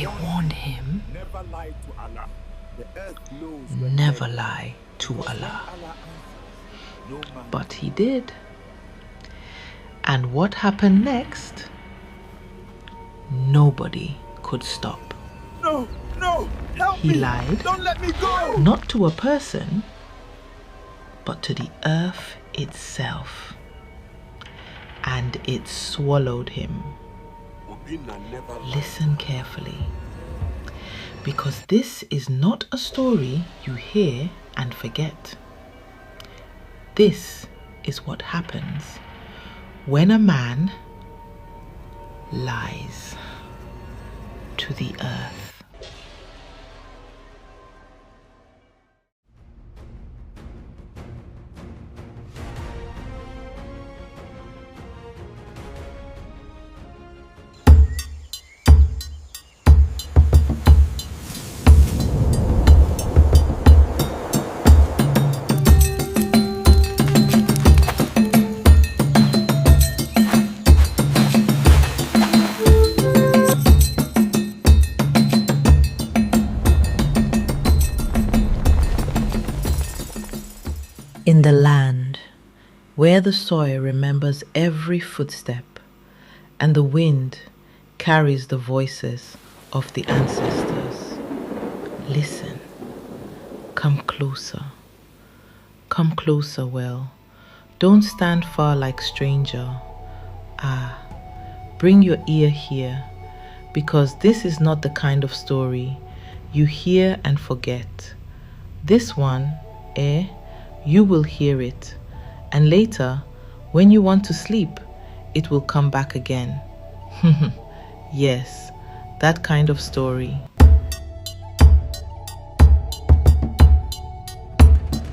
They warned him, Never lie to Allah. The earth knows never lie to Allah. But he did. And what happened next? Nobody could stop. No, help He me. lied, Don't let me go. not to a person, but to the earth itself. And it swallowed him. Listen carefully, because this is not a story you hear and forget. This is what happens when a man lies to the earth. In the land where the soil remembers every footstep and the wind carries the voices of the ancestors. Listen, come closer, well. Don't stand far like stranger. Bring your ear here, because this is not the kind of story you hear and forget. This one, you will hear it, and later, when you want to sleep, it will come back again. Yes, that kind of story.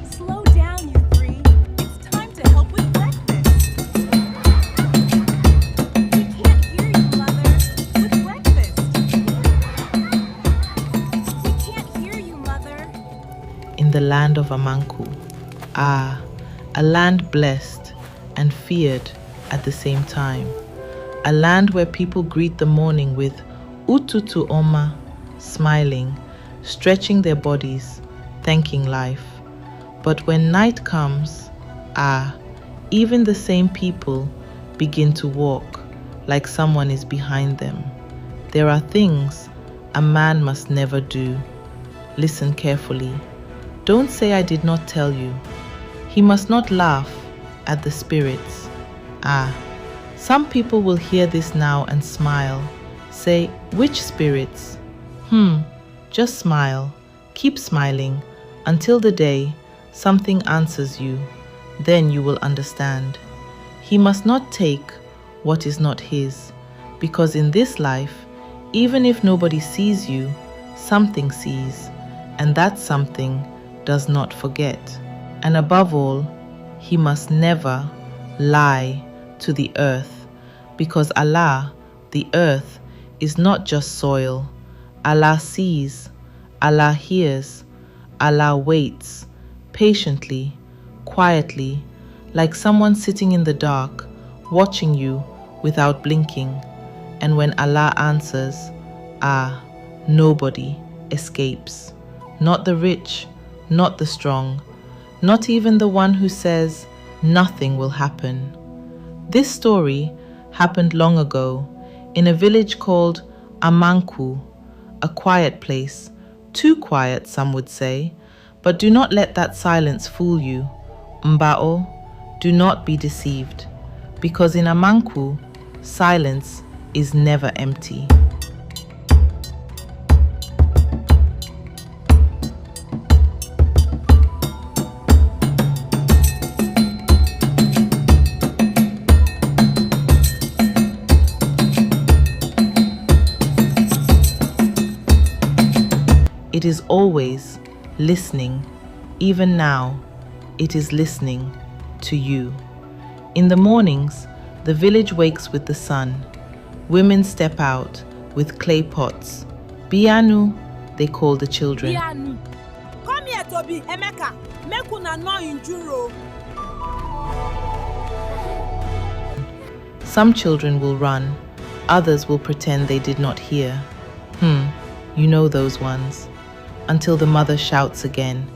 Slow down, you three. It's time to help with breakfast. We can't hear you, Mother. With breakfast. We can't hear you, Mother. In the land of Amanku, a land blessed and feared at the same time. A land where people greet the morning with Ututu Oma, smiling, stretching their bodies, thanking life. But when night comes, even the same people begin to walk like someone is behind them. There are things a man must never do. Listen carefully. Don't say I did not tell you. He must not laugh at the spirits. Some people will hear this now and smile. Say, which spirits? Just smile. Keep smiling until the day something answers you. Then you will understand. He must not take what is not his, because in this life, even if nobody sees you, something sees, and that something does not forget. And above all, he must never lie to the earth, because Allah, the earth, is not just soil. Allah sees, Allah hears, Allah waits, patiently, quietly, like someone sitting in the dark, watching you without blinking. And when Allah answers, nobody escapes. Not the rich, not the strong, not even the one who says nothing will happen. This story happened long ago in a village called Amanku, a quiet place, too quiet some would say, but do not let that silence fool you. Mbao, do not be deceived, because in Amanku, silence is never empty. It is always listening. Even now, it is listening to you. In the mornings, the village wakes with the sun. Women step out with clay pots. Bianu, they call the children. Bianu. Come here, Toby, Emeka. Make una no injuro. Some children will run, others will pretend they did not hear. You know those ones. Until the mother shouts again.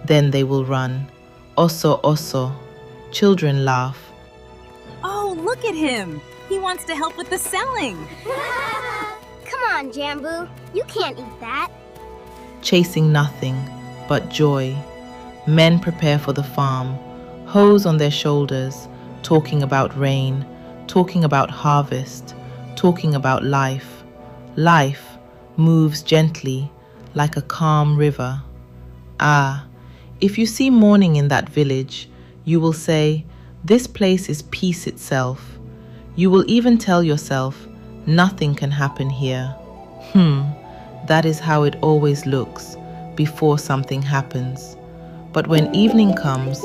Then they will run. Oso, oso. Children laugh. Oh, look at him! He wants to help with the selling. Come on, Jambu. You can't eat that. Chasing nothing but joy. Men prepare for the farm, hoes on their shoulders, talking about rain, talking about harvest, talking about life. Life moves gently like a calm river. Ah, if you see morning in that village, you will say, this place is peace itself. You will even tell yourself, nothing can happen here. That is how it always looks before something happens. But when evening comes,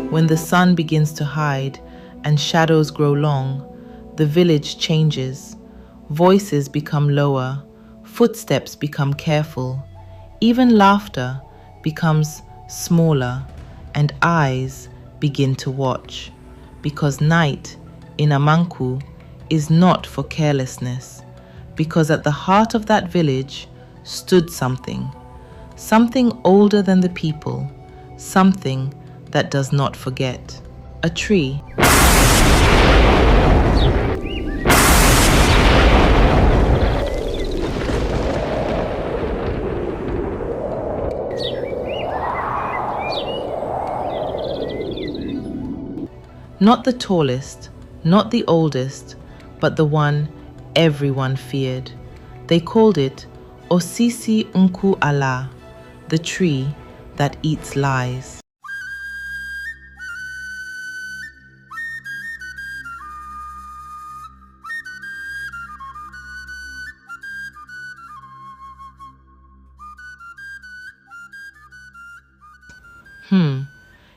when the sun begins to hide and shadows grow long, the village changes. Voices become lower, footsteps become careful, even laughter becomes smaller, and eyes begin to watch. Because night in Amanku is not for carelessness, because at the heart of that village stood something older than the people, something that does not forget. A tree. Not the tallest, not the oldest, but the one everyone feared. They called it Osisi Nku Allah, the tree that eats lies.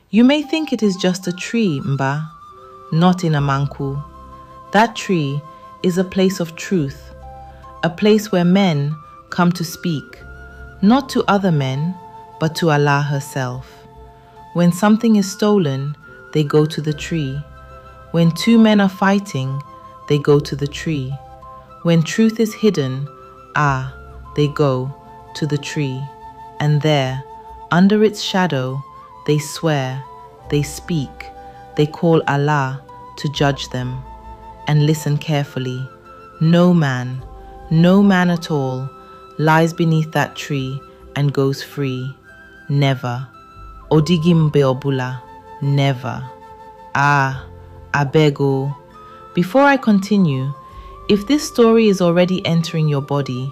You may think it is just a tree, Mba. Not in Amanku. That tree is a place of truth, a place where men come to speak, not to other men, but to Allah herself. When something is stolen, they go to the tree. When two men are fighting, they go to the tree. When truth is hidden, they go to the tree. And there, under its shadow, they swear, they speak, they call Allah to judge them. And listen carefully. No man at all, lies beneath that tree and goes free. Never. Odigim beobula. Never. Abego. Before I continue, if this story is already entering your body,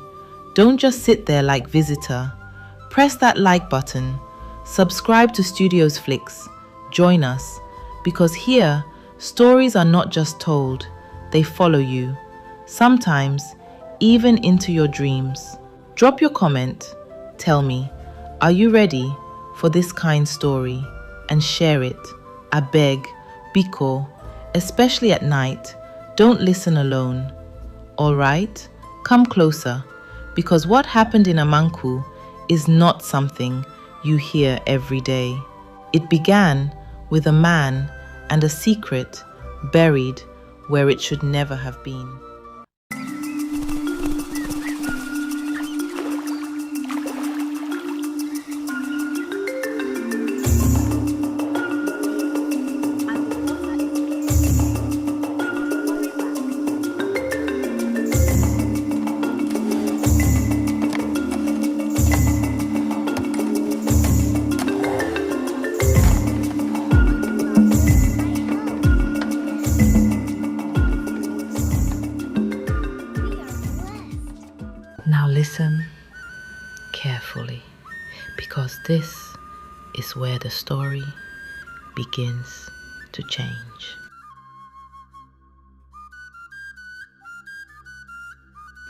don't just sit there like visitor. Press that like button. Subscribe to StudiozFlix. Join us, because here, stories are not just told, they follow you. Sometimes, even into your dreams. Drop your comment. Tell me, are you ready for this kind story? And share it. I beg, Biko, especially at night. Don't listen alone. Alright, come closer, because what happened in Amanku is not something you hear every day. It began with a man and a secret buried where it should never have been. Now listen carefully, because this is where the story begins to change.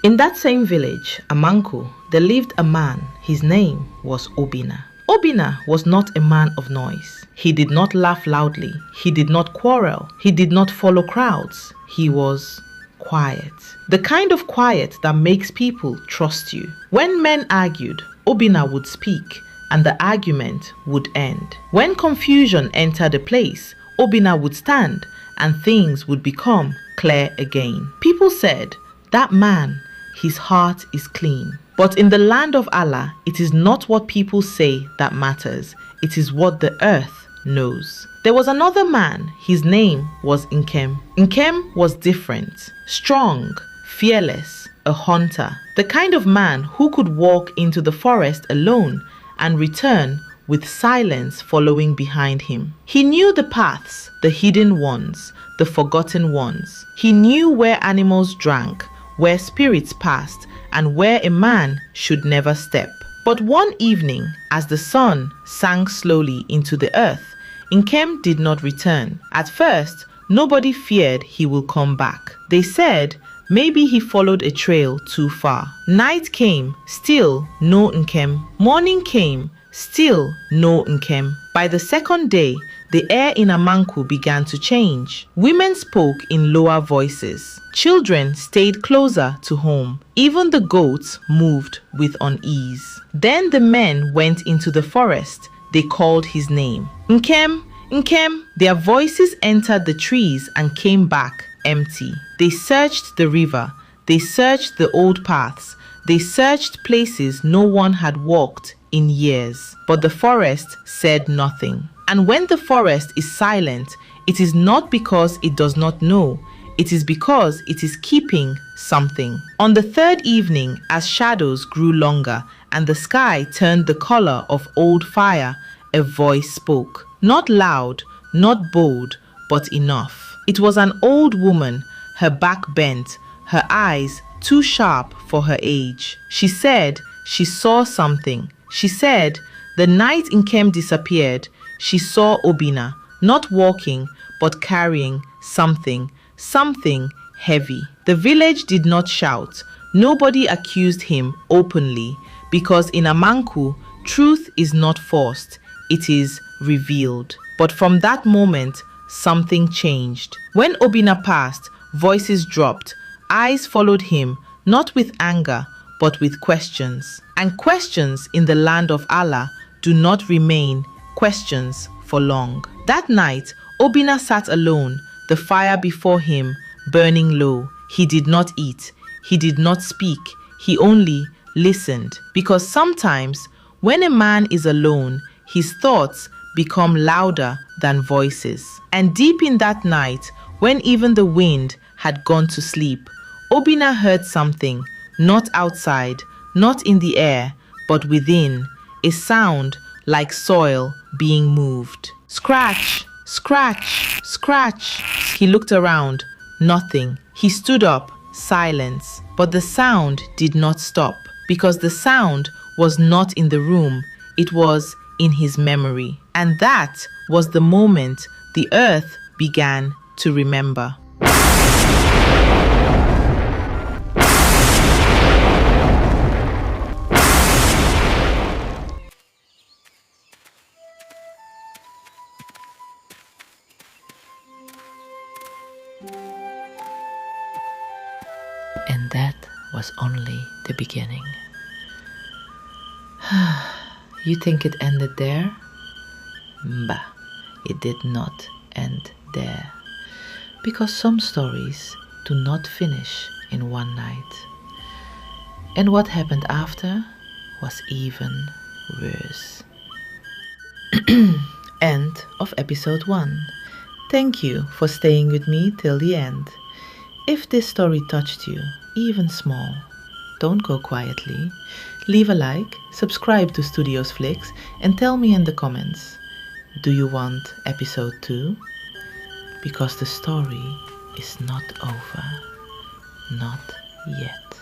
In that same village, Amanku, there lived a man. His name was Obina. Obina was not a man of noise. He did not laugh loudly. He did not quarrel. He did not follow crowds. He was quiet. The kind of quiet that makes people trust you. When men argued, Obina would speak and the argument would end. When confusion entered a place, Obina would stand and things would become clear again. People said, that man, his heart is clean. But in the land of Allah, it is not what people say that matters. It is what the earth knows. There was another man. His name was Nkem. Nkem was different, strong, fearless, a hunter. The kind of man who could walk into the forest alone and return with silence following behind him. He knew the paths, the hidden ones, the forgotten ones. He knew where animals drank, where spirits passed, and where a man should never step. But one evening, as the sun sank slowly into the earth, Nkem did not return. At first, nobody feared he will come back. They said maybe he followed a trail too far. Night came, still no Nkem. Morning came, still no Nkem. By the second day, the air in Amanku began to change. Women spoke in lower voices. Children stayed closer to home. Even the goats moved with unease. Then the men went into the forest. They called his name. Nkem, Nkem. Their voices entered the trees and came back empty. They searched the river. They searched the old paths. They searched places no one had walked in years. But the forest said nothing. And when the forest is silent, it is not because it does not know. It is because it is keeping something. On the third evening, as shadows grew longer and the sky turned the color of old fire, a voice spoke. Not loud, not bold, but enough. It was an old woman, her back bent, her eyes too sharp for her age. She said she saw something. She said the night Nkem disappeared, she saw Obina, not walking, but carrying something heavy. The village did not shout. Nobody accused him openly, because in Amanku, truth is not forced, it is revealed. But from that moment, something changed. When Obina passed, voices dropped. Eyes followed him, not with anger, but with questions. And questions in the land of Allah do not remain questions for long. That night, Obina sat alone, the fire before him burning low. He did not eat. He did not speak. He only listened. Because sometimes, when a man is alone, his thoughts become louder than voices. And deep in that night, when even the wind had gone to sleep, Obina heard something, not outside, not in the air, but within, a sound like soil being moved. Scratch, scratch, scratch. He looked around, nothing. He stood up, silence. But the sound did not stop, because the sound was not in the room, it was in his memory. And that was the moment the earth began to remember. And that was only the beginning. You think it ended there? Bah, it did not end there. Because some stories do not finish in one night. And what happened after was even worse. End of episode 1. Thank you for staying with me till the end. If this story touched you, even small, don't go quietly. Leave a like, subscribe to StudiozFlix, and tell me in the comments, do you want episode 2? Because the story is not over. Not yet.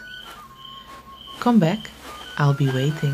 Come back, I'll be waiting.